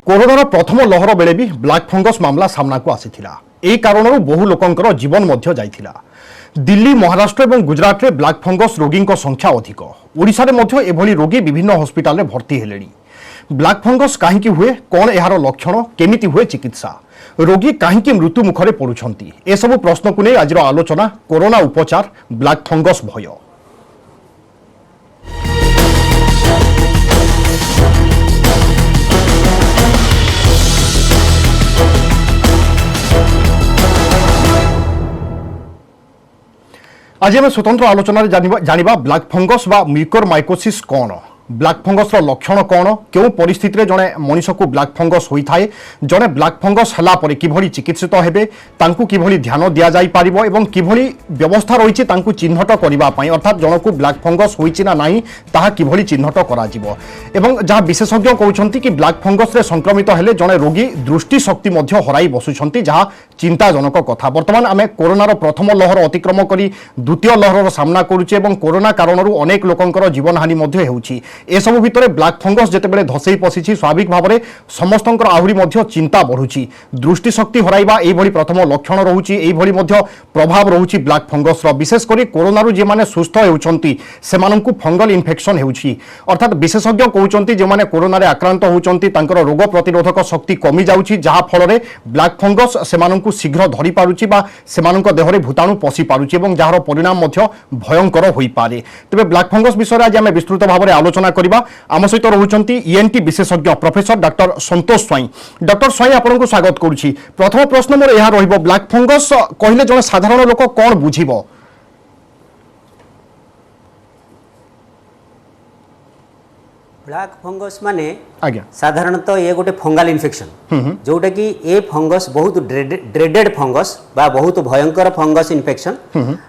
कोरोनार प्रथम लहर बेले भी ब्लैक फंगस मामला सामना को आसीथिला। एही कारणରୁ बहु लोकंकर जीवन मध्य जाइथिला। दिल्ली, महाराष्ट्र और गुजरात में ब्लैक फंगस रोगी संख्या अधिक। ओडिशा रे मध्य एभली रोगी विभिन्न हॉस्पिटल में भर्ती हेलेनी। ब्लैक फंगस काहेकि हुए, कौन यार लक्षण, केमिति हुए चिकित्सा, रोगी काहेकि मृत्यु मुखरे पड़ुछंती, ए सब प्रश्न को नहीं आज आलोचना कोरोना उपचार, ब्लैक फंगस भय। आज आम स्वतंत्र आलोचना जानिबा ब्लैक फंगस बा म्यूकोरमाइकोसिस कौन, ब्लैक फंगस लक्षण कौन, क्यों परिस्थिति रे जड़े मनीष को ब्लैक फंगस होता है, जड़े ब्लैक फंगस हला परे किभली चिकित्सित हेबे, तांकु किभली ध्यान दिया जाई पारिबो एवं किभली व्यवस्था रही तांकु चिन्हट करबा पई, अर्थात जनकु ब्लैक फंगस होईछि ना नाही ताहा किभली चिन्हट करा जिवो। एवं जहाँ विशेषज्ञ कहउछंती कि ब्लैक फंगस रे संक्रमित हेले जड़े रोगी दृष्टि शक्ति मध्य हराई बसुछंती, जहाँ चिंताजनक कथा। वर्तमान आमे कोरोनार प्रथम लहर अतिक्रम करी द्वितीय लहर सामना करुचे एवं कोरोना कारणरू अनेक लोकंकर जीवन हानि मध्य हेउछि। एसबू भितर ब्लैक फंगस जितेबाला धसई पशिछि, स्वाभाविक भाव में समस्तंकर आहुरी मध्य चिंता बढ़ुछि। दृष्टिशक्ति हराइबा एभली प्रथम लक्षण रहुछि, एभली मध्य प्रभाव रहुछि ब्लैक फंगस रो। विशेष करी कोरोनारू जे माने सुस्थ हेउछंती सेमानंकु फंगल इन्फेक्शन हेउछि, अर्थात विशेषज्ञ कहउछंती जे माने कोरोना रे आक्रांत होउछंती तांकर रोग प्रतिरोधक शक्ति कमी जाउछि, जहा फल रे ब्लैक फंगस सेमानंकु शीघ्र धरि पारुछि बा सेमानंक देहरे भूताणु पशि पारुछि एवं जहार परिणाम मध्य भयंकर होई पारे। तबे ब्लैक फंगस विषय आज आमे विस्तृत भाव में आलोचना करिबा। आम सहित रहुचंती ईएनटी विशेषज्ञ प्रोफेसर डॉक्टर संतोष स्वाई। डॉक्टर स्वाई आपनको स्वागत करुछि। प्रथम प्रश्न मोर यह रहिबो, ब्लैक फंगस कहले जने साधारण लोक कोन बुझिबो? ब्लैक फंगस माने साधारणतः ये गोटे फंगल इन्फेक्शन, जोटा कि ये फंगस बहुत ड्रेडेड फंगस बा बहुत भयंकर फंगस इन्फेक्शन।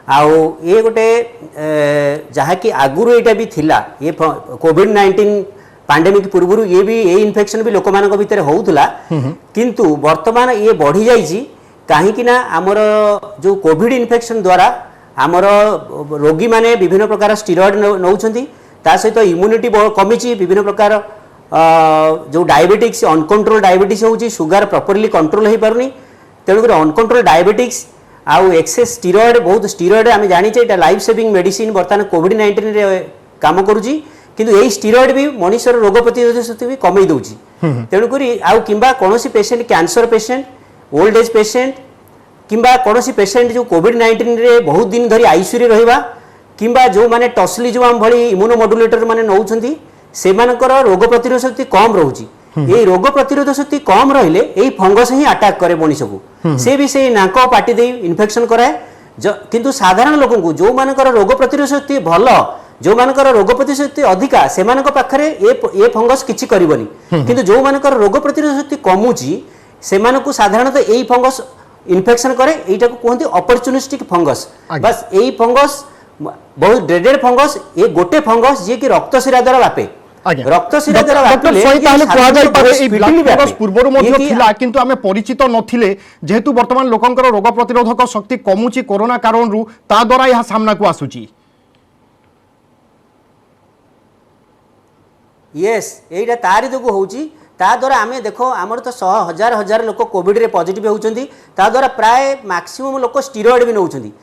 आउ ये गोटे जहाँ कि आगुरु एटा भी थिला, ये कोविड-19 पैंडेमिक पूर्व ये भी ये इन्फेक्शन भी लोक मान भितर होउथला, किंतु वर्तमान ये बढ़ी जाइछि काहेकि ना हमर जो कोविड इन्फेक्शन द्वारा हमर रोगी माने विभिन्न प्रकार स्टेरॉइड नौछंती, ता सहित इम्यूनिटी कमी, विभिन्न प्रकार जो डायबिटिक्स अनकंट्रोल डायबिटिक्स होची, सुगर प्रॉपर्ली कंट्रोल हो पारुनी, तेणुकर अनकंट्रोल डायबिटिक्स आउ एक्सेस स्टेरॉइड, बहुत स्टेरॉइड आम जाने ये लाइफ सेविंग मेडिसिन बर्तमान कोविड-19 रे काम करुची, किंतु यही स्टेरॉइड भी मनुष्यर रोग प्रतिरोधक शक्ति भी कमई दउची। तेणुकर आउ किंबा कोनोसी patient, cancer patient, old age patient किंबा कोनोसी पेशेंट जो कोविड-19 रे बहुत दिन धरी आईसीयू रे रहिबा किंबा जो माने टॉसिलिजुमाब भली इम्यूनोमोडुलेटर माने नौछंती, सेमानकर रोग प्रतिरोधक शक्ति कम रहुची। ये रोग प्रतिरोधक शक्ति कम रहिले एई फंगस ही अटैक करे मनीष को, से भी से नाक पाटी दे इन्फेक्शन कराए। किंतु साधारण लोक को जो मानकर रोग प्रतिरोधक शक्ति भल, जो मानकर रोग प्रतिरोधक शक्ति अधिका, सेमानक पाखरे ए फंगस किछि करिवनी, किंतु जो मानकर रोग प्रतिरोधक शक्ति कमुची सेमानकु साधारणतः एई फंगस इन्फेक्शन करे। एइटा को कहंती अपॉर्चुनिस्टिक फंगस। बस एई फंगस बहुत ड्रेडेड फंगस, ये गोटे फंगस जे कि रक्त शिरा द्वारा व्यापे, रक्त शिरा द्वारा पूर्वर किंतु आमे परिचित नथिले, जेहेतु वर्तमान लोकंकर रोग प्रतिरोधक शक्ति कमुची कोरोना कारणरू ता द्वारा यह सामना को आसुची। यस, एइटा तारि जोगु होउची, ता द्वारा आमे देखो आमर तो 100 हजार हजार लोक कोविड रे पॉजिटिव होउचंती, ता द्वारा प्राय मैक्सिमम लोक स्टेरॉइड भी नौचंती।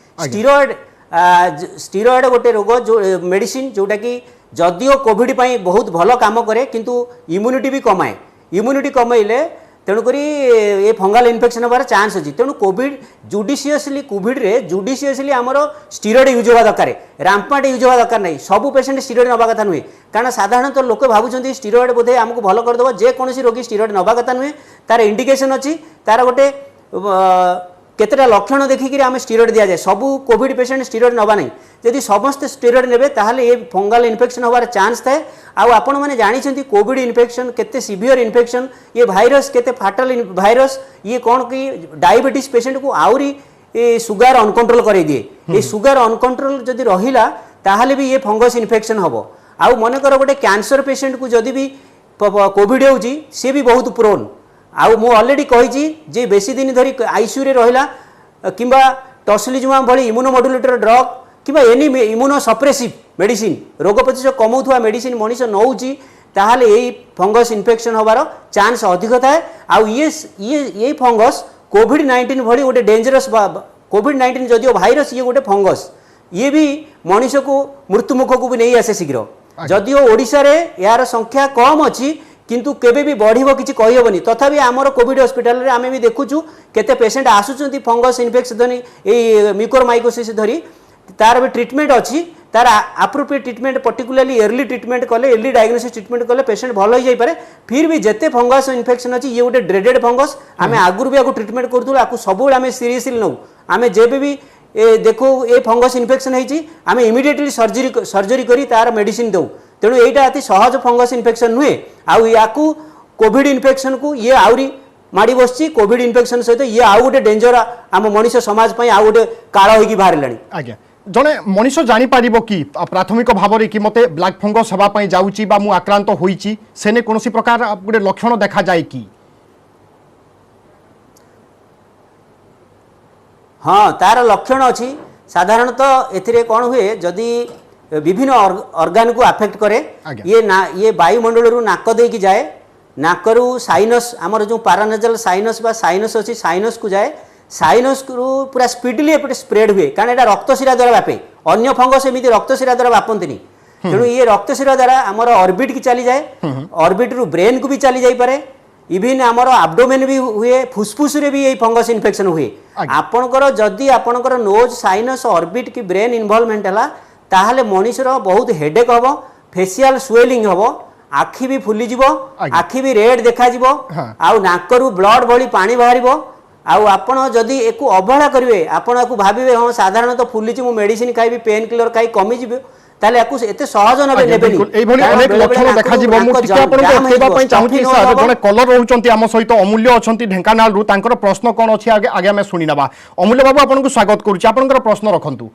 स्टेरॉइड गोटे रोग जो मेडिसिन जोटा कि जदिओ कोविड पाई बहुत भल काम करे, किंतु इम्यूनिटी भी कमाए, इम्यूनिटी कमाइले तेणुक ये फंगल इन्फेक्शन होबार चांस अच्छी। तेणु कोविड जुडिशियसली कोविड रे जुडिशियसली आमर स्टेरॉइड यूज होगा दरकार, रैम्पार्ट यूज होगा दरकार नहीं। सबू पेशेंट स्टेरॉइड नवा कथा नुहे, कारण साधारणतः लोक भावुं स्टेरॉइड बोधे आमको भल करदेव, जेकोसी रोगी स्टेरॉइड नवा कथा नुहे, तार इंडिकेशन अच्छी, तार गोटे केतेटा लक्षण देखिक आम स्टेरॉइड दि जाए। सबू कोविड पेशेंट स्टेरॉइड नवा नहीं, जदि समस्त स्टेरॉइड नेबे ताहले ये फंगल इन्फेक्शन होबार चांस थाए। आपण मैंने जानी कोविड इन्फेक्शन केते सिवियर इन्फेक्शन, ये भाइरस केते फाटल भाइरस, ये कौन कि डायबिटीज पेशेंट को आउरी सुगर अनकंट्रोल कर दिए। ये सुगर अनकंट्रोल जदि रहिला ताहले भी ये फंगस इन्फेक्शन हबो। आउ मनकर गोटे कैंसर पेशेंट को जदि भी कोविड होउची, सी भी बहुत प्रोन। आउ मु ऑलरेडी कही जे बेसी दिन धरी आईसीयू रे रहिला किंबा टॉसिलिजुमाब भली इम्यूनोमोडुलेटर ड्रग किंबा एनी इम्यूनो सप्रेसिव मेडिसिन, रोग प्रतिरोधक कमौथुवा मेडिसिन मनीष नौची, ताहले यही फंगस इन्फेक्शन होबार चांस अधिक थाए आउ ये फंगस कोविड-19 भली गोटे डेंजरस कोविड-19 जदियो भाइरस ये गोटे फंगस ये भी मनुष्य को मृत्युमुख को भी नहीं आसे शीघ्र जदियो ओडिशा रे यार संख्या कम अच्छी किंतु केबे भी बढ़िबो किछि कहि हेबनी तथापि आमर कोविड हॉस्पिटल रे आमे भी देखुछु केते पेशेंट आसुचंती फंगस इन्फेक्शन धनी ए म्यूकोरमाइकोसिस धरी तार भी ट्रीटमेंट अच्छी तार appropriate treatment particularly early treatment कले अर्ली डायग्नोसिस ट्रीटमेंट कले पेशेंट भल हो जाई पारे फिर भी जेते फंगस इन्फेक्शन अच्छी ये गोटे ड्रेडेड फंगस आमे आगुर भी आको ट्रीटमेंट करथुल आको सब आमे सीरियसली नौ आमे जेबे भी देखो ये फंगस इन्फेक्शन होती आम इमिडिएटली सर्जरी करी तार मेडिसिन दौ तेणु यहाँ अति सहज फंगस इन्फेक्शन नुहे आउ या कोविड इन्फेक्शन को ये आहरी माड़ी बस कोविड इन्फेक्शन सहित ये आउ गोटे डेंजर आम मनुष्य समाज आउ गोटे काल होगी बाहर आज्ञा जड़े मनीष जापर कि प्राथमिक भाव में कि मत ब्लैक फंगस हाँपाई जाऊँगी मु आक्रांत होईची सेने कौन प्रकार गोटे लक्षण देखा जाए कि हाँ तार लक्षण अच्छी साधारणतः एथिरे कौन हुए जदि विभिन्न ऑर्गन को अफेक्ट करे ये वायुमंडल रु नाक दे की जाए नाकरू साइनस आमर जो पारानेजल साइनस बा साइनस अच्छी साइनस को जाए साइनस रु पूरा स्पीडली एपटे स्प्रेड हुए कारण एटा रक्तशिरा द्वारा व्यापे अन्य फंगस एमती रक्तशिरा द्वारा व्यापंती तेणु ये रक्तशिरा द्वारा आमर ऑर्बिट की चली जाए ऑर्बिट रु ब्रेन को भी चली जाई पारे इवन आमर एब्डोमेन भी हुए फुसफुस रे भी ये फंगस इन्फेक्शन हुए आपणकर जदि आपणकर नोज साइनस ऑर्बिट की ब्रेन इन्वॉल्वमेंट है ताहले मनुष्यर बहुत हेडेक हम फेसियाल स्वेलिंग हम आखि भी फुली जीवो आखि भी रेड देखा जीवो आउ नाकरू ब्लड भली पानी बाहरिबो आउ आपण जदि एको अवहेला करिवे आपण एको भाबिबे हम साधारणतः फुलीची मु मेडिसिन खाइबी पेन किलर खाइ कमी जीवो ताले याकू एते सहज नबे नेबेनी एई भली अनेक लक्षण देखा जीवो मु टिके आपण को कहबा पई चाहूची सर जने कलर रहउचंती आम सहित अमूल्य अछंती ढेंकानाल रु तांकर प्रश्न कोन अछि आगे आगे मैं सुनी नबा अमूल्य बाबू आपण को स्वागत करूची आपनकर प्रश्न रखंतु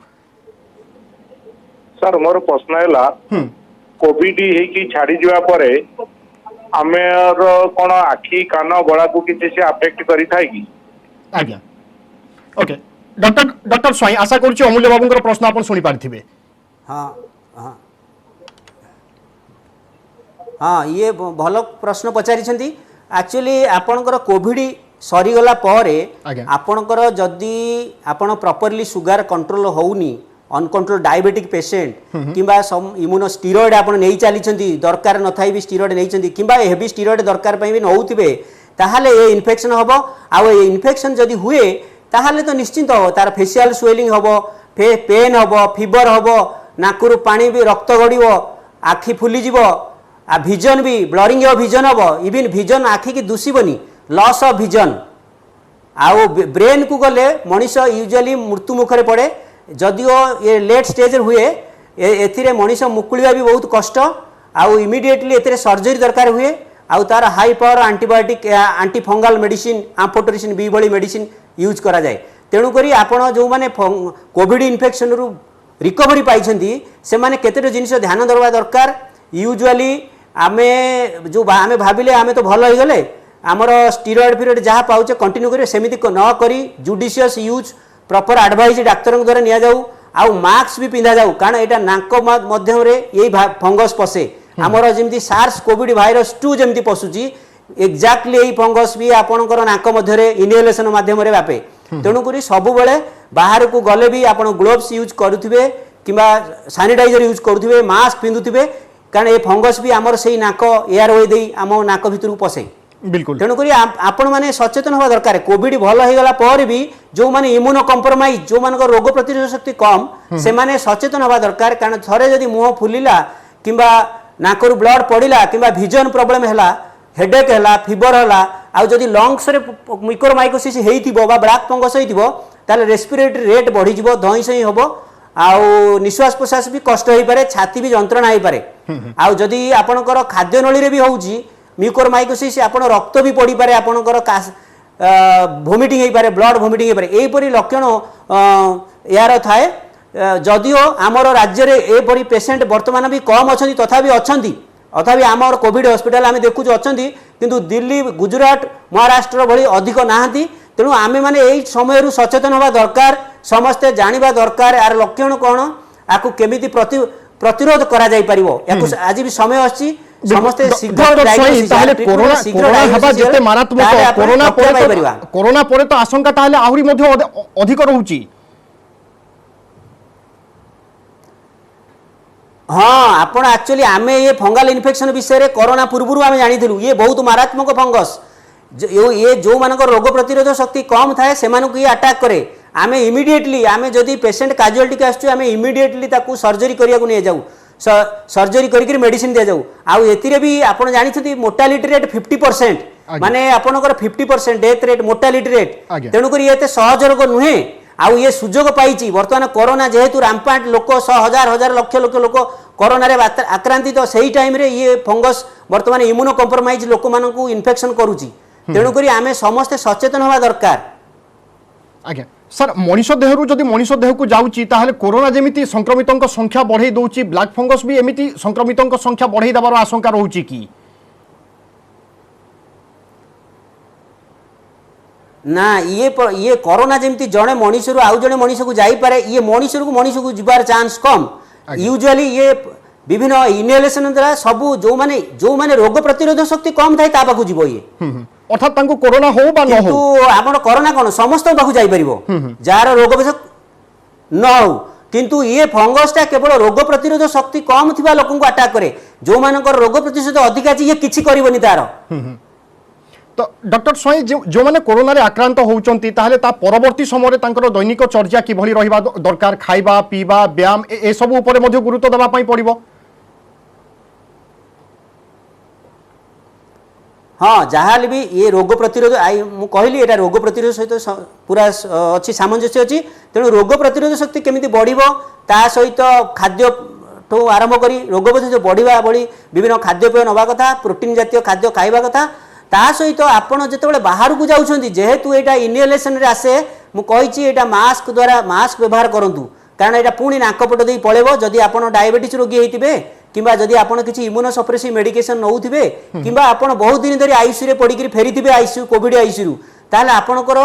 सर मोर प्रश्न हैला कोविड हे की छाड़ी जीवा परे आमेर कोन आखी कान गळा को किछि से अफेक्ट करि थाय की आज्ञा ओके डॉक्टर स्वाई आशा करूची अमूल्य बाबूंकर प्रश्न आपण सुनी पारथिबे हाँ हाँ हाँ ये भल प्रश्न पचारि एक्चुअली आपणकर कोविड सरीगला परे आपणकर जदि आपण प्रॉपर्ली सुगर कंट्रोल होउनी अनकंट्रोल डायबिटिक पेशेंट किंबा सम इम्यूनो स्टेरॉइड आपण नहीं चली दरकार न थाई भी स्टेरॉइड नहीं किंबा हेवी स्टेरॉइड दरकार पई भी नउथिबे ताहले ये इन्फेक्शन हबो आ ये इन्फेक्शन जदि हुए ताहले तो निश्चिंत हो तार फेशियल स्वेलिंग हबो पेन हबो फीवर हबो नाकुरु पानी भी रक्त गड़िबो आखि फुली जीवो आ विजन भी ब्लरिंग ऑफ विजन हबो इवन विजन आखि की दुसीबनी लॉस ऑफ विजन आउ ब्रेन को गले मनुष्य यूजुअली मृत्यु मुखरे पड़े जदियो ये लेट स्टेज हुए एथिरे मनुष्य मुकुलिया भी बहुत कष्ट आउ इमिडिएटली एथिरे सर्जरी दरकार हुए आउ तार high power antibiotic anti fungal medicine amphotericin B भली मेडिसिन यूज करा जाए तेणु करी आपण जो माने कोविड इन्फेक्शन रु रिकवरी पाइछंती से माने केतेटा जिनिस ध्यान दरवा दरकार यूजुअली आमे जो आमे भाबिले आमे तो भल हो गले आमर स्टेरॉइड पीरियड जहाँ पाउचे कंटिन्यू करिवे सेमिति न करी judicious use proper advice doctor द्वारा निया जाऊ आउ मास्क भी पिंधा जाऊ कारण एटा नाक मध्यम रे यही फंगस पसे आमर जमी सार्स कोविड भाइरस 2 जमी पशुची एक्जाक्टली यही फंगस भी आपणकर नाक मध्य इनहेलेशन माध्यम व्यापे तेणुक सब बेले बाहर को गले भी आप ग्लोव्स यूज करुवे कि सानिटाइजर यूज करुवे मास्क पिंधुवे कारण ये फंगस भी आमर से नाक एयर वे दे आम नाक भितर पशे बिल्कुल तेणुक आपण मैंने सचेतन हवा दरकार कोविड भल होगला पर भी जो मैंने इम्यूनो कंप्रोमाइज जो मान रोग प्रतिरोधक शक्ति कम से माने सचेतन हवा दरकार कारण थरे जदि मुह फुलिला किंबा नाकरू ब्लड पड़िला किंबा विजन प्रॉब्लम हैला हेडेक हैला फीवर हैला आ जदि लंग्स रे म्यूकोरमाइकोसिस हेइथिबो बा ब्लैक फंगस हेइथिबो ताले रेस्पिरेटरी रेट बढ़ी जिवो धई सही हबो आउ निश्वास प्रश्वास भी कष्ट हो पारे छाती भी जंत्रणा हो पारे आउ जदि आपणकर खाद्य नली रे भी होउची म्यूकोरमाइकोसिस आपण रक्त भी पड़ी पारे आपणकर वोमिटिंग हो पारे ब्लड वोमिटिंग हो पारे एपरी लक्षण यार थाए जदिओ आमर राज्य रे एपरी पेशेंट वर्तमान भी कम अच्छी तथापि अच्छी अथापि आमर कोविड हॉस्पिटल आम देखुँ अच्छा किंतु दिल्ली गुजरात महाराष्ट्र भली अधिक नहांती तेणु आमे माने यही समय सचेतन हवा दरकार समस्ते जानिबा दरकार यार लक्षण कौन आपको केमिति प्रतिरोध करा जाई परिवो याकु आज भी समय आछि समस्त शीघ्र कोरोना परे तो आशंका ताहले आहुरी मध्ये अधिक रहउची। हाँ आपण एक्चुअली आमे ये फंगल इन्फेक्शन विषय रे कोरोना पूर्व आमे जानिथिलु ये बहुत मारात्मक फंगस ये जो मानक रोग प्रतिरोध शक्ति कम थाए से ये अटैक करे आमे इमिडिएटली आमे जदि पेशेंट कैजुअलिटी के आसु आमे इमिडिएटली ताकू सर्जरी करिया को नै जाऊ सर्जरी करी मेडिसिन दिया जाऊ आउ एतिरे भी आपण जानिथि मोर्टालिटी रेट 50% माने आपनकर 50% डेथ रेट मोर्टालिटी रेट तेनु करी एते सहज रोग नुहे आउ ये सुजोग पाइछि वर्तमान कोरोना जेहेतु रामपाट लोक 100,000 हजार लक्ष लक्ष लोक कोरोना रे आक्रांतित तो सही टाइम रे ये फंगस वर्तमान इम्यूनो कंप्रोमाइज लोक मानकू इन्फेक्शन करूछि तेनु करी आमे समस्त सचेतन होवा दरकार। आज्ञा सर मनीष देहरु जदि मनीष देह को जाउची ताहले कोरोना जेमिति संक्रमितों संख्या बढ़ाई दउची ब्लैक फंगस भी एमिति संक्रमितों संख्या बढ़ाई दबार आशंका रहउची की ना ये कोरोना जेमिति जड़े मनीष रु आउ जड़े मनीष को जाई पारे ये मनीष को जिबार चांस कम यूजुअली ये विभिन्न इनहेलेशन द्वारा सबु जो माने रोग प्रतिरोध शक्ति कम थाए ता पाखु जीवो ये अर्थात तांको कोरोना हो बा न हो तो आपण कोरोना कोन समस्त पाखु जाई परिबो जार रोग विषक न हो किंतु ये फंगस ता केवल रोग प्रतिरोध शक्ति कम थिबा लोकन को अटैक करे जो मानकर रोग प्रतिरोध अधिक अछि ये किछि करिवोनी तार। तो डॉक्टर स्वयं जो माने कोरोना रे आक्रांत होउचंती ताहले ता परवर्ती समय रे तांकर दैनिक चर्या कि भली रहिबा दरकार खाइबा पीबा व्यायाम ए सब ऊपर मध्ये गुरुत्व देबा पई पड़िबो। हाँ जहाँ भी ये रोग प्रतिरोध मु कहली एटा रोग प्रतिरोध सहित पूरा अच्छी सामंजस्य अच्छी तेणु रोग प्रतिरोध शक्ति केमिति बढ़िबो ता सहित खाद्य तो आरंभ करी रोग प्रतिरोध बढ़िबा बड़ी विभिन्न खाद्यपेय नवा कथा प्रोटीन जातीय खाद्य खाइबा कथा ता सहित आपण जेतेबेले बाहर को जाउछंती जेहेतु एटा इनहेलेशन रे आसे मु कहिछि एटा मास्क द्वारा मास्क व्यवहार करंतु कारण एटा पुणी नाकपट दे पळेबो जदि आपण डायबिटीज रोगी हेतिबे किंबा जदि आपण किछि इम्यूनो सप्रेसिव मेडिकेशन नउथिबे किंबा आपण बहुत दिन धरि आईसीयू रे पडिकरी फेरिथिबे आईसीयू कोविड आईसीयू ताले आपणकर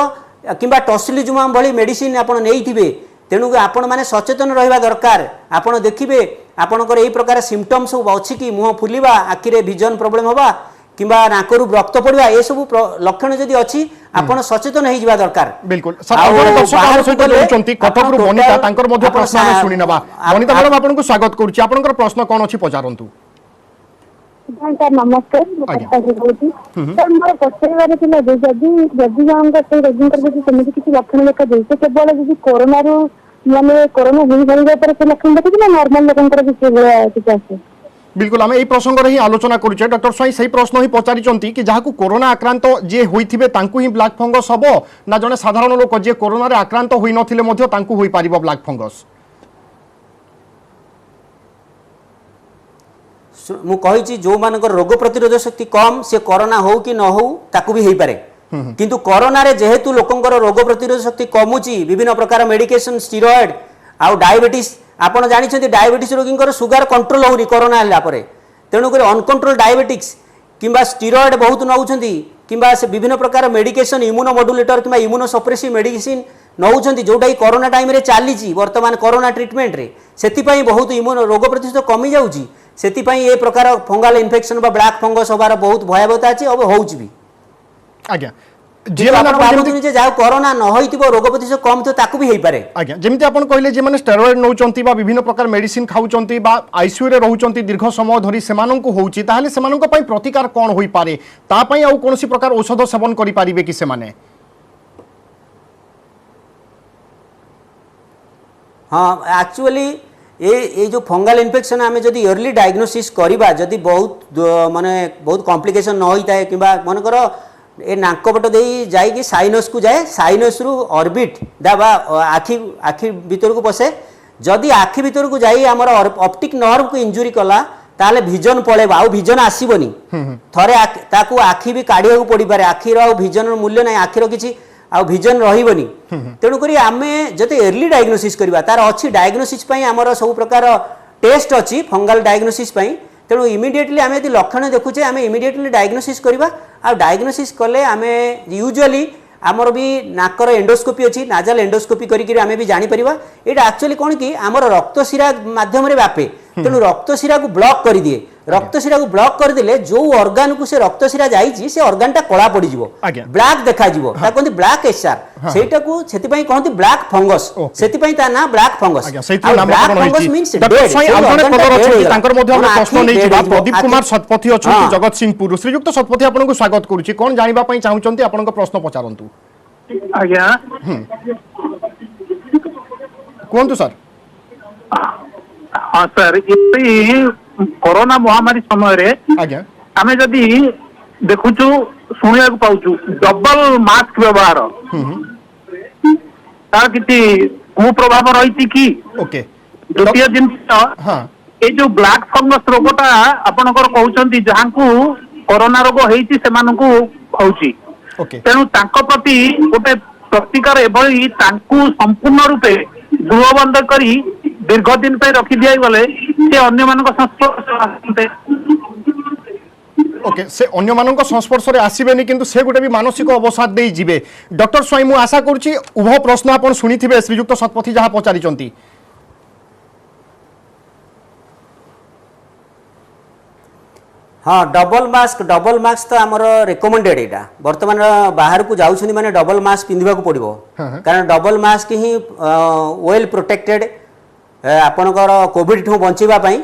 किंबा टॉसिलिजुमाम भली मेडिसिन आपण नेइथिबे तेणु आपण माने सचेतन रहिबा दरकार आपण देखिबे आपणकर एई प्रकार सिम्पटम्स सब अछि कि मुह फुलिबा आखिरे विजन प्रॉब्लम होबा किंबा नाकरू रक्त पड़वा ए सब लक्षण जदि अछि आपण सचेतन होई जिबा दरकार। बिल्कुल सर आपण दर्शक आरो सहित जोचंती कटक रु वनिता तांकर मध्ये प्रश्न हम सुनि नबा वनिता मैडम आपन को स्वागत करूची आपनकर प्रश्न कोन अछि पचारंतु। सर नमस्कार सर मोर पचारिबार थिला जदि जानका से रोगींकर जदि समिति किछि लक्षण देखा देसे केवल जदि कोरोना रो माने कोरोना होई भरिबा पर से लक्षण देखि ना नॉर्मल लोकंकर किछि आसे। बिल्कुल आम यही प्रसंग ही आलोचना करुचे डॉक्टर स्वयं सही प्रश्न ही पचारिचंती कि जहां कोरोना आक्रांत जे होइथिबे तांकु ही ब्लैक फंगस हबो ना जने साधारण लोक जे कोरोना रे आक्रांत होई नथिले मध्ये तांकु होई पारिबो ब्लैक फंगस। मु कहिछि जो मानकर रोग प्रतिरोध शक्ति कम से कोरोना हो कि न हो ताकु भी हेई पारे किंतु कोरोना रे जेहेतु लोकंकर रोग प्रतिरोध शक्ति कमुची विभिन्न प्रकार मेडिकेशन स्टेरॉइड आउ डायबिटीज आपण जानिछन्ती डायबिटीज रोगींकर सुगर कंट्रोल होनी कोरोना हला परे तेणु कर अनकंट्रोल डायबिटिक्स किंबा स्टेरॉइड बहुत नउछन्ती किंबा से विभिन्न प्रकार मेडिकेशन इम्यूनो मॉड्यूलेटर किंबा इम्यूनो सप्रेसिव मेडिसिन नउछन्ती जोटा कि कोरोना टाइम रे चालीची वर्तमान कोरोना ट्रीटमेंट रे सेति पई बहुत इम्यूनो रोग प्रतिरोध कमी जाउची सेति पई ए प्रकार फंगल इन्फेक्शन बा ब्लैक फंगस होबार बहुत भयावहता अछि अब होउची भी। आज्ञा जे भाबुथि जे जाउ कोरोना न होइतिबो रोग प्रतिरोध कम तो ताकु भी हेई पारे। आज्ञा जेमिति आपण कहले जे माने स्टेरॉइड नउचंती बा विभिन्न प्रकार मेडिसिन खाउचंती बा आईसीयू रे रहउचंती दीर्घ समय धरि सेमानंकु होउची ताहाले सेमानंक पई प्रतिकार कोन होई पारे ता पई आउ कोनोसी प्रकार औषध सेवन करि पारिबे कि सेमाने। हाँ एक्चुअली ये जो फंगल इन्फेक्शन आम जदि अर्ली डायग्नोसिस करिबा जदि बहुत माने बहुत कॉम्प्लिकेशन न होइता है किंबा मनकर ए नाकपट दे जाइए साइनस को जाए साइनस रु ऑर्बिट दाबा आखि आखि भीतर को पसे जदि आखि भीतर को जाई हमर ऑप्टिक नर्व को इंजुरी कला ताले विजन पळेबा आ विजन आसीबनी थरे ताकू आखि भी काढिया को पड़ी पारे आखिर आ विजन मूल्य नै आखिर किछि आ विजन रहिबनी तेणु करी आमे जदि अर्ली डायग्नोसिस करबा तार अछि डायग्नोसिस पई हमर सब प्रकार टेस्ट अछि फंगल डायग्नोसिस पई तेणु इमिडिएटली आम यदि लक्षण देखुचे आम इमिडिएटली डायग्नोसिस करवा आ डायग्नोसिस कले आम यूजुअली आमर भी नाकर एंडोस्कोपी अच्छी नाजल एंडोस्कोपी करी आम भी जानी परिबा एटा एक्चुअली कौन कि आमर रक्त शिरा माध्यम रे व्यापे तेणु रक्त शिरा को ब्लॉक कर दिए रक्त शिरा को ब्लॉक कर देले जो ऑर्गन को से रक्त शिरा जाईची से ऑर्गन टा कला पड़ी जिवो आज्ञा। ब्लैक देखा जिवो ता कहंती ब्लैक एसआर सेटा को सेति पई कहंती ब्लैक फंगस सेति पई ता ना ब्लैक फंगस आज्ञा सेति नामकरण होईची डॉक्टर साई आउ जने कलर अछि तांकर मध्ये हम प्रश्न नै जिबा प्रदीप कुमार सतपथी अछंती जगत सिंहपुर श्रीयुक्त सतपथी आपन को स्वागत करूची कोन जानिबा पई चाहुचंती आपन को प्रश्न पचारंतु आज्ञा कोंतु सर हाँ सर ये कोरोना महामारी समय रे आज्ञा आमे जदी देखुचु सुनिया को पाउचु डबल मास्क व्यवहार तार किति कुप्रभाव रहिति की ओके द्वितीय दिन हां ए जो ब्लैक फंगस रोगटा आपनकर कहउचंती जहांकु कोरोना रोग हेइची सेमानकु होउची ओके तेणु तांको प्रति गोटे प्रतिकार एभली तांकु संपूर्ण रूपे गृहबंद करी दीर्घ दिन पे रखी दिया गले से अन्य मानक संस्पर्श ओके से अन्य मानक संस्पर्श रे आसीबेनी किंतु से गुटे भी मानसिक अवसाद देई जिवे डॉक्टर स्वाई मु आशा करछि उभय प्रश्न आपण सुनिथिबे श्रीयुक्त सतपथी जहा पचारिचंती हाँ डबल मास्क तो आमर रिकमेंडेड एटा वर्तमान बाहर को जाउछनी माने डबल मास्क पिंधिबा को पड़िबो कारण डबल मास्क ही वेल प्रोटेक्टेड आपनकर कोविड ठू बंचिबा पई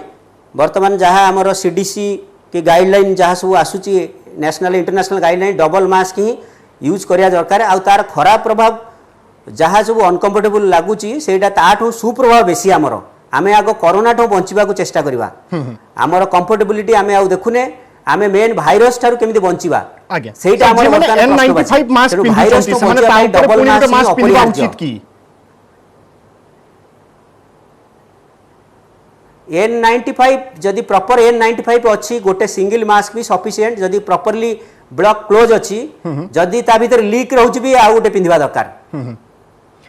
वर्तमान जहाँ आमर सीडीसी के गाइडलाइन जहाँ सब आसुची national international guideline double mask ही यूज करिया दरकार आ तार खराब प्रभाव जहाँ सब अनकंफर्टेबल लागुची सेटा ताठू सुप्रभाव बेसी आमर आमे आगो कोरोना ठो बंचिबा को चेष्टा करिबा आमर कंफर्टेबिलिटी आमे आउ देखुने आमे मेन भाइरस ठारू केमिति बंचिबा आज्ञा सेटा आमर N95 मास्क पिंधिचंती ସେମାନେ ता ऊपर पुनी ଗୋଟେ मास्क पिंधिबा उचित की N95 जदि प्रॉपर N95 अच्छी गोटे सिंगल मास्क भी सफिशिएंट जदि प्रॉपर्ली ब्लॉक क्लोज अच्छी जदि ता भीतर लीक रहउची भी आ गोटे पिंधिबा दरकार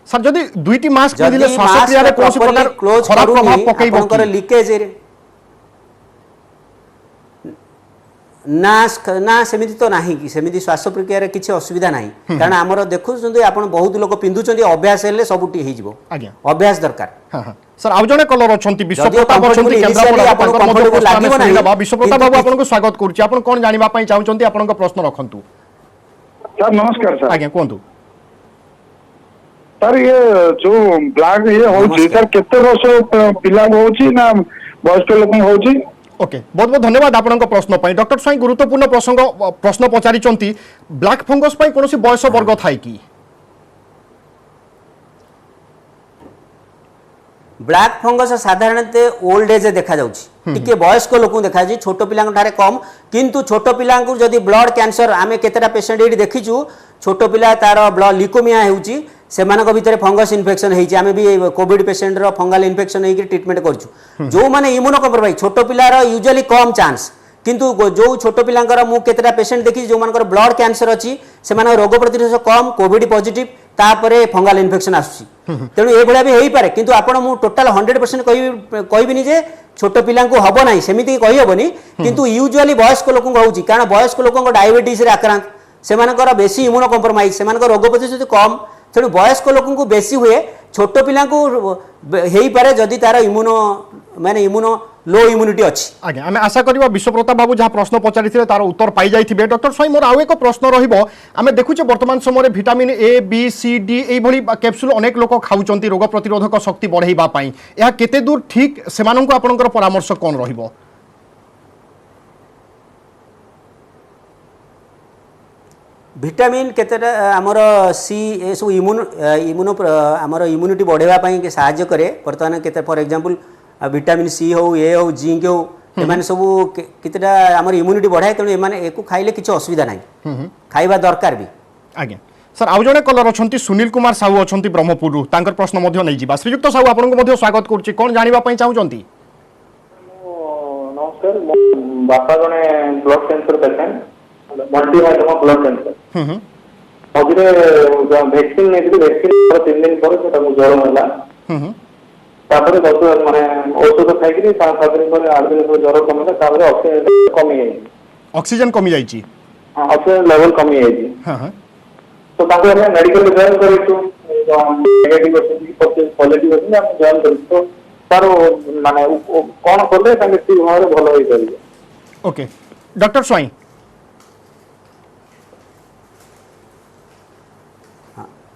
सर जदि दुईटी मास्क पिंधिले श्वासक्रिया रे कोनोसी प्रकार खराब प्रभाव पकेइबो आपनकर लीकेज ना सेमिति तो नाही कि सेमिति श्वास प्रक्रिया रे किछि असुविधा नाही कारण हमर देखु जंतु आपण बहुत लोक पिंधुचंदी अभ्यास हेले सबुटी हे जिवो आज्ञा अभ्यास दरकार हां हां सर आउ जने कलर अछंती विश्वप्रताप अछंती केंद्रापड़ा आपनकर मध्ये प्रश्न सुनिबा विश्वप्रताप बाबू आपन को स्वागत करूची आपन कोन जानिबा पई चाहुचंती आपन को प्रश्न रखंतु सर नमस्कार सर आज्ञा कोंतु सर ये जो ब्लैक ये होची सर केते वर्ष पिला होची ना वयस्क लोक होची ओके बहुत बहुत धन्यवाद आपनक प्रश्न पई डॉक्टर स्वाई गुरुत्वपूर्ण प्रश्न पचारिचंती ब्लैक फंगस पई कोनोसी बयस वर्ग थाई की ब्लैक फंगस साधारणतः ओल्ड एज देखा जाउची टिके वयस्क लोक देखा जी छोट पिलांक ठारे कम किंतु छोट पिलांक जदि ब्लड कैंसर आमे केतेटा पेशेंट एडी देखिचु छोट पिला तार ब्लड लिकोमिया हेउची सेमानक भितर फंगस इन्फेक्शन हेची आमे भी कोविड पेशेंट रो फंगल इन्फेक्शन हेकी ट्रीटमेंट करछु जो माने इम्यूनो कम्प्रोमाइज छोट पिलार यूजुअली कम चांस किंतु जो छोट पिलांकर मु केतेटा पेशेंट देखि जो मानकर ब्लड कैंसर अछि सेमानक रोग प्रतिरोधक कम कोविड पॉजिटिव तापरे फंगल इन्फेक्शन आसुची तेणु ए भलिया भी हेई पारे किंतु आपण मु टोटल 100% कहबिनी जे छोट पिलांको हबो नाही सेमिति कहि हबोनी किंतु यूजुअली वयस्क लोकंक होउची कारण वयस्क लोकंक डायबिटीज रे आक्रांत सेमानकर बेसी इम्यूनो कम्प्रोमाइज सेमानकर रोग प्रतिरोधक कम तेणु वयस्क लोकंक बेसी हुए छोट पिलांको हेई पारे जदि तार इम्यूनो माने इम्यूनो लो इम्यूनिटी अछि आज्ञा आमे आशा करबा विश्वप्रताप बाबू जहाँ प्रश्न पचारिथिले तार उत्तर पाई जाइथिबे डॉक्टर स्वाई मोर आउ एक प्रश्न रहिबो आमे देखुचे वर्तमान समय vitamin A B C D एई भली कैप्सूल अनेक लोक खाउचंती रोग प्रतिरोधक शक्ति बढ़ाइबा पई या केते दूर ठीक सेमानंको आपनकर परामर्श कोन रहिबो विटामिन केतेटा हमर सी ए सब इम्यूनो हमर इम्यूनिटी बढ़ाइबा पई सहायता करे वर्तमान केते फॉर एग्जांपल विटामिन सी हो ए हो जिंक हो एमाने सब केतेटा हमर इम्यूनिटी बढ़ाए तेणु एमाने एको खाइले किछ असुविधा नाही खाइबा दरकार भी आज्ञा सर आउ जने कलर अछंती सुनील कुमार साहू अछंती ब्रह्मपुर तांकर प्रश्न मध्ये नै जिबा श्रीयुक्त साहू आपन को मध्ये स्वागत करछि कोन जानिबा पई चाहुचंती नमस्कार बापा जने blood cancer patient multi myeloma blood cancer मझे वैक्सीन नहीं वैक्सीन 3 दिन पर ज्वर होला तापर माने औषध खाइकरी 7 दिन पर 8 दिन पर ज्वर कमला तापर ऑक्सीजन कमी जाइची ऑक्सीजन लेवल कमी जाइची हां हां तो ताको हम मेडिकल जॉइन करितो नेगेटिव अछि पॉजिटिव अछि हम जॉइन करितो तार माने कोन करले ताके ठीक भाबरे भलो होई करियो ओके डॉक्टर स्वाई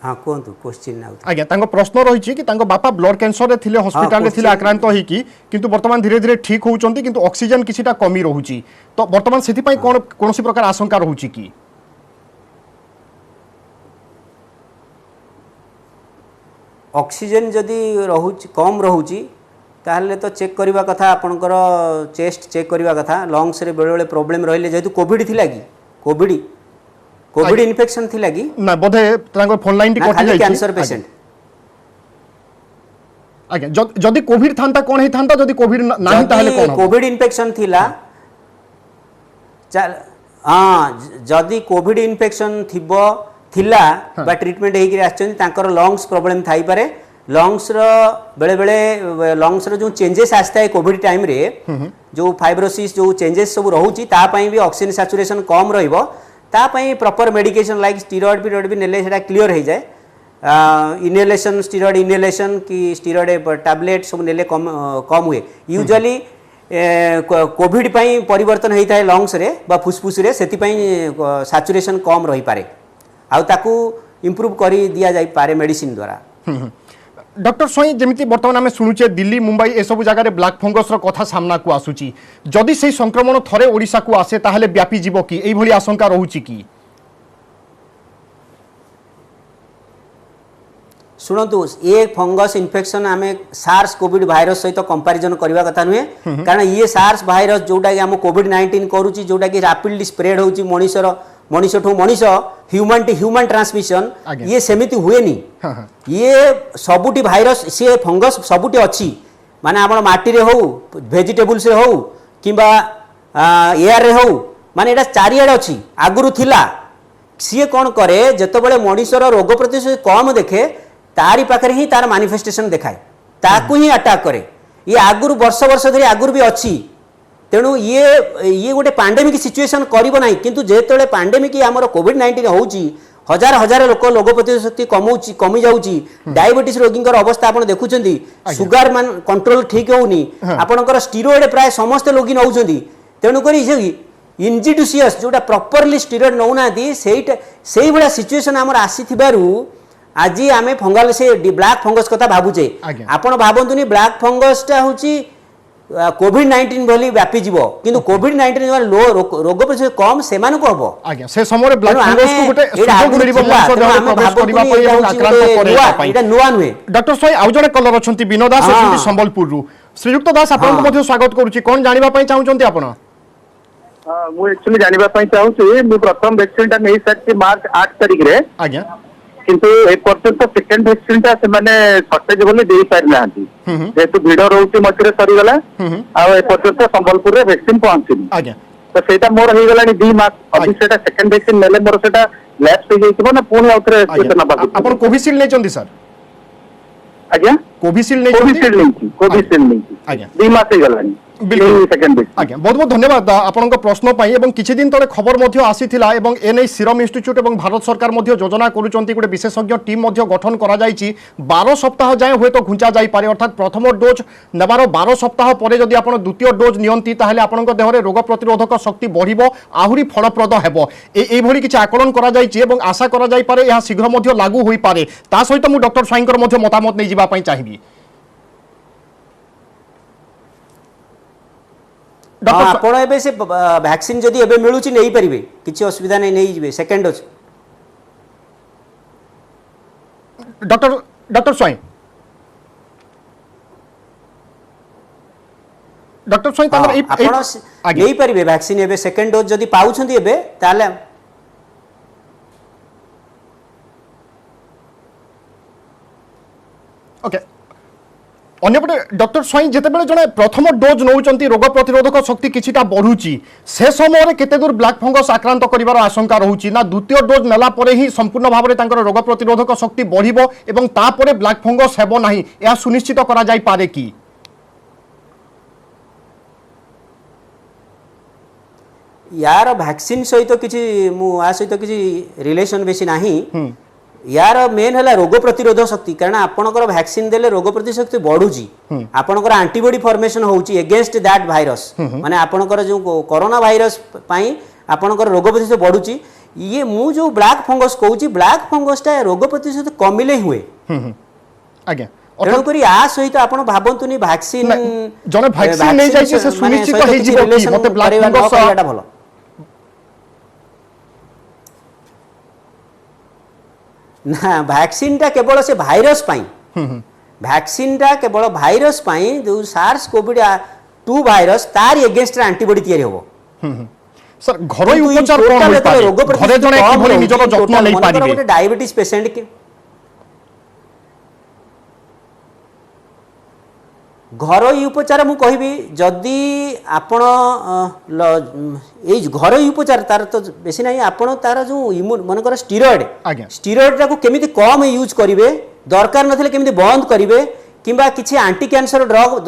हाँ कहतु क्वेश्चन आज्ञा तांको प्रश्न रही कि तांको बापा ब्लड कैंसर रे थिले हॉस्पिटल रे थिले आक्रांत होईकी किंतु वर्तमान धीरे धीरे ठीक होउचंती किंतु ऑक्सीजन किछिटा कमी रहूची तो वर्तमान सेति पई कोन कोनसी प्रकार आशंका रहूची की ऑक्सीजन जदि रहूची कम रहूची ताहले तो चेक करबा कथा आपनकर चेस्ट चेक करबा कथा लंग्स रे बेले बेले प्रॉब्लम रहले जेतु कोविड थिला कि कोविड इन्फेक्शन थिला कि ना बोधे तांको फोन लाइन टी कटि खाली जाई कैंसर पेशेंट आज्ञा जदि कोविड थांता कोन हे थांता जदि कोविड नाही ताहले कोन हो कोविड इन्फेक्शन थिला चल हाँ जदि कोविड इन्फेक्शन थिबो थिला बा ट्रीटमेंट हेकि आछन तांकर लंग्स प्रॉब्लम थाई पारे लंग्स रो बेले बेले लंग्स रो जो चेंजेस आस्ता है कोविड टाइम रे जो फाइब्रोसिस जो चेंजेस सब रहउची ता पई भी ऑक्सीजन सैचुरेशन कम रहइबो ता पई proper medication like steroid period भी नेले सेटा क्लियर हो जाए इनहेलेशन स्टेरॉइड इनहेलेशन की स्टेरॉइड टैबलेट सब नेले कम कम हुए यूजुअली कोविड पई परिवर्तन होता है लंग्स रे बा फुसफुस रे सेति पई सैचुरेशन कम रही पारे आउ ताकू इंप्रूव करी दिया जाई पारे मेडिसिन द्वारा डॉक्टर स्वाई जमिति वर्तमान आम शुणुचे दिल्ली मुंबई ए सब जगह ब्लैक फंगस कथा सामना को आसुची जदि से संक्रमण थरे ओडिशा को आसे ताहले व्यापी जीव कि एई भली आशंका रहूची कि शुणु ये फंगस इन्फेक्शन आम सार्स कोविड भाइरस सहित कंपारिजन करवा कथा नुहे कारण ये सार्स भाइरस जोटा कि आम कोविड-19 करूची जोटा कि रैपिडली स्प्रेड होची मनुष्यर मनुष्य ठू मनुष्य ह्यूमन टू ह्यूमन ट्रांसमिशन ये सेमिति हुएनी ये सबुटी भाइरस सी फंगस सबुटी अच्छी माने आम माटी रे हो वेजिटेबल्स रे हो किंबा एयर रे हो माने एटा चारिआडे अच्छी आगुरु थिला सी कौन करे जेतबेले मनुष्यर रोग प्रतिरोधक कम देखे तारी पाखरे ही तार मैनिफेस्टेशन देखाए ताकू ही अटैक करे ये आगुरु वर्ष वर्ष धरी आगुरु भी अच्छी तेणु ये गोटे पैंडेमिक सिचुएशन करिवो नाही किंतु जेतेले पैंडेमिक हमर कोविड-19 होउची हजार हजार लोक रोग प्रतिरोधक शक्ति कमी जाउची डायबिटीज रोगींकर अवस्था आपण देखुचंदी सुगर मान कंट्रोल ठीक होउनी आपणकर स्टेरॉइड प्राय समस्त लोगी नउचंदी तेणु करी इंजिडुसियस जोटा प्रॉपर्ली स्टेरॉइड नउनादी सेही बडा सिचुएशन हमर आसीथिबारु आज आम फंगल से ब्लैक फंगस कथा भावुचे आपण भावतुनी ब्लैक फंगस टा होची कोविड-19 भली व्यापी जीव किंतु कोविड-19 लो रोग प्रतिरोधक कम सेमान को हबो आज्ञा से समय ब्लैक फंगस को गोटे सुयोग मिलिबो मनुष्य देह प्रवेश करिबा पई एवं आक्रांत करिबा पई एटा नुवा नुहे डॉक्टर स्वाई आउ जणे कलर अछंती विनोद दास अछंती संबलपुर रु श्रीयुक्त दास आपन को मध्ये स्वागत करूची कोन जानिबा पई चाहुचंती आपण ମୁଁ एक्चुअली जानिबा पई चाहूची मु प्रथम वैक्सीन टा नै साथि मार्च 8 तारिख रे आज्ञा किंतु ए पर्यंत सेकेंड वैक्सीन टा से माने शॉर्टेज बोले दे पारि नांती जेतु भिड रहउची मचरे सरी गला आ ए पर्यंत संबलपुर रे वैक्सीन पहुंचीनी आज्ञा तो सेटा मोर हे गलानी 2 मास अभी सेटा सेकेंड वैक्सीन नेले मोर सेटा लैप्स हो जाइतो ना पुणी आउथरे सेटा नबा आपण कोविशील्ड नै चंदी सर आज्ञा कोविशील्ड नै आज्ञा 2 मास हे गलानी बिल्कुल आज्ञा बहुत बहुत धन्यवाद आपण प्रश्न पाई एवं किछि दिन तले खबर मध्य आसीथिला एवं एनै सीरम इंस्टीट्यूट एवं भारत सरकार मध्य योजना करूचंती गोटे विशेषज्ञ टीम मध्य गठन करा जायछि 12 सप्ताह जाय होय तो घुंचा जाय पारे अर्थात प्रथम डोज नेबार 12 सप्ताह परे जदि आपण द्वितीय डोज नियंती ताहले आपण देह रे रोग प्रतिरोधक शक्ति बढ़िबो आहुरी फलप्रद हेबो एई भली किछि आकलन करा जायछि एवं आशा करा जाय पारे यह शीघ्र मध्य लागू होई पारे ता सहित मु डॉक्टर स्वाईंकर मध्य मतामत नै जिबा पई चाहिबी आपण एबे से वैक्सीन जदि एबे मिलुची नै परिबे किछि असुविधा नै नै जिवे सेकंड डोज डॉक्टर स्वाई तांगर आपण नै परिबे वैक्सीन एबे सेकंड डोज जदि पाउछंती एबे ताले ओके अन्यपटे डॉक्टर स्वाई जितेबाला जड़े प्रथम डोज नौकरी रोग प्रतिरोधक शक्ति किछिटा बढ़ुची से समय केते दूर ब्लैक फंगस आक्रांत करिवार आशंका रहउची ना द्वितीय डोज नेला परे ही संपूर्ण भाव में तांकर रोग प्रतिरोधक शक्ति बढ़िबो एवं तापरे ब्लैक फंगस हेबो नाही या सुनिश्चित करा जाय पारे कि यार वैक्सीन सहित किछि मु आ सहित किछि रिलेशन बेसी नाही यार मेन है रोग प्रतिरोध शक्ति कारण आपणकर वैक्सीन देले रोग प्रतिरोध शक्ति बढ़ुची आपणकर एंटीबॉडी फॉर्मेशन होउची अगेंस्ट दैट वायरस माने आपणकर जो कोरोना वायरस पई आपणकर रोग प्रतिरोध बढ़ुची ये मु जो ब्लैक फंगस कहूची ब्लैक फंगसटा रोग प्रतिरोध कमिले हुए आज्ञा तेणुकरी आ सहित आपण भाबंतुनी वैक्सीन जने वैक्सीन नहीं जाय से सुनिश्चित हे जीव कि मते ब्लैक फंगस भलो ना वैक्सीन टा केवल से भाइरस पाई वैक्सीन टा केवल भाइरस पाई जो सार्स कोविड 2 भाइरस तार एगेंस्ट एंटीबॉडी तयारी होबो सर घरोई उपचार कोन होई पारे घरे जने किभली निजर जत्न नै पारिबे गोटे डायबिटीज पेशेंट के घरोई उपचार मु कहबी जदि आपण घरोई उपचार तार तो बेसी नहीं आपण तार जो इम्यून मनकर स्टीरॉयड को केमिति कम यूज करिवे दरकार नथिले केमिति बंद करिवे किंबा किछि एंटी कैंसर ड्रग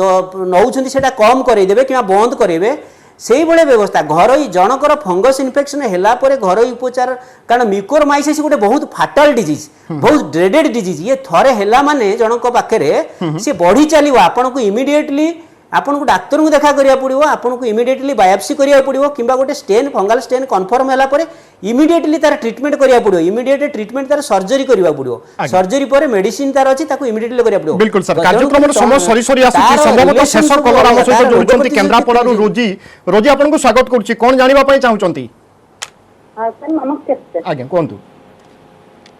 नौछंती सेटा कम करै देबे किंबा बंद करेबे से भाई व्यवस्था घरोई जनकर फंगस इन्फेक्शन है घरोई उपचार कारण म्यूकोरमाइसिस गोटे बहुत फाटाल डिजीज बहुत ड्रेडेड डिजीज ये थरे है माने जनक पाखे सी बढ़ी चलो आपन को इमिडिएटली आपन को डाक्तर को देखा करिया पड़िबो आपन को इमिडिएटली बायोप्सी करिया पड़िबो किंबा गोटे स्टेन फंगल स्टेन कन्फर्म होला परे इमिडिएटली तार ट्रीटमेंट करिया पड़िबो इमिडिएट ट्रीटमेंट तार सर्जरी करिया पड़िबो सर्जरी परे मेडिसिन तार अछि ताको इमिडिएटली करिया पड़िबो बिल्कुल सर कार्यक्रम समय सरी सरी आसुची संभवतः शेष कलर आम सहित जोड़चंती केंद्रापड़ारू रोजी रोजी आपन को स्वागत करछि कोन जानिबा पई चाहुचंती हां सर नमस्कार सर आज्ञा कोंतु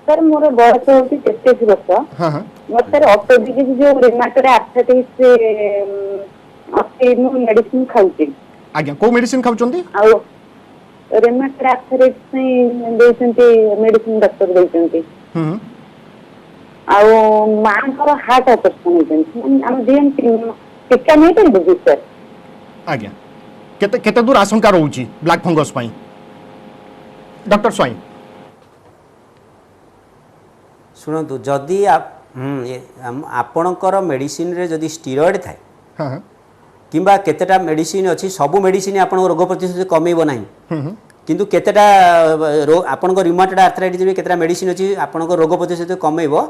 सर मोर बयस होती 33 वर्ष हां हां मोर सर ऑर्थोपेडिक जो रिमेटोइड आर्थराइटिस आपके मु मेडिसिन खाउची आज्ञा को मेडिसिन खाउचंती आ रिमेटोइड आर्थराइटिस में देचंती मेडिसिन डॉक्टर देचंती आ मानकर हार्ट ऑपरेशन होचंती हम देन टिका नहीं कर सर आज्ञा केते केते दूर आशंका रहउची ब्लैक फंगस पई डॉक्टर स्वाई शुणु जदि आपणकर मेडिसिन रे जदि स्टीरॉयड थाए हां किंबा केतेटा मेडिसिन अछि सबु मेडिसिन आपन रोग प्रतिरोध कमेबो नाही किंतु केतेटा आपन रिमेटोइड आर्थराइटिस रे केतेटा मेडिसिन अछि आपन रोग प्रतिरोध कमेबो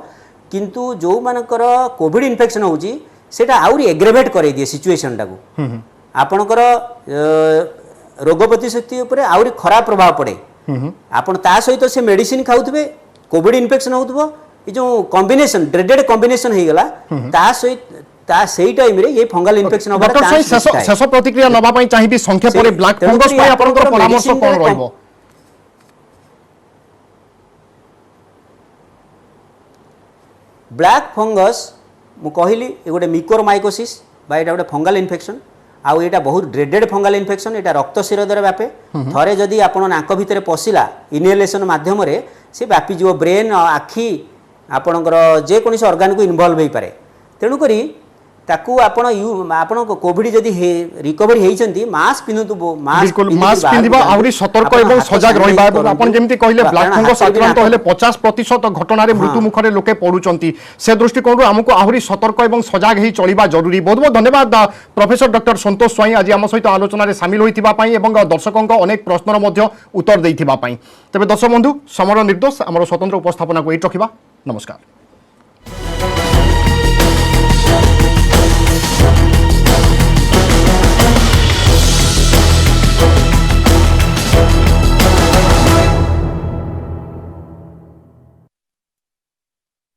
किंतु जो मानकर कोविड इन्फेक्शन होउची सेटा आउरी एग्रेवेट करे दिए सिचुएशन टाको आपनकर रोग प्रतिरोध ऊपर आउरी खराब प्रभाव पड़े आपन ता सहित से मेडिसिन खाउतबे कोविड इन्फेक्शन होउतबो ई जो कॉम्बिनेशन ड्रेडेड कॉम्बिनेशन हे गला ता सहित ता सेही टाइम रे ये फंगल इन्फेक्शन होबार चांस शेष प्रतिक्रिया नबा पई चाहिबी संख्या परे ब्लैक फंगस पई आपनकर परामर्श कोन रहइबो ब्लैक फंगस मु कहली ए गोटे म्यूकोरमाइकोसिस बा एटा गोटे फंगल इन्फेक्शन आउ एटा बहुत ड्रेडेड फंगल इन्फेक्शन एटा रक्त शिर द्वारा व्यापे थरे जदि आपण नाक भितर पशिला इनहेलेशन माध्यम रे से व्यापी जीव ब्रेन आखि आपणकर जे कोनसी ऑर्गन को इन्वॉल्व होई पारे तेणु करी ताकू आपण आपण कोविड जदि रिकवरी हेइचंती मास्क पिनतु बिल्कुल मास्क पिंदिबा आउरी सतर्क एवं सजग रहिबा आपण जेमति कहिले ब्लैक फंगस आक्रांत हेले 50% घटना रे मृत्यु मुखरे लोके पडुचंती से दृष्टिकोण हमको आहुरी सतर्क एवं सजग हेइ चलिबा जरूरी बहुत बहुत धन्यवाद प्रोफेसर डॉक्टर संतोष स्वाई आज आम सहित आलोचना रे शामिल होइतिबा पई एवं दर्शकों अनेक प्रश्नर मध्य उत्तर देइतिबा पई तबे दर्शक बंधु समर निर्दोष हमर स्वतंत्र उपस्थापना को एट रखिबा नमस्कार।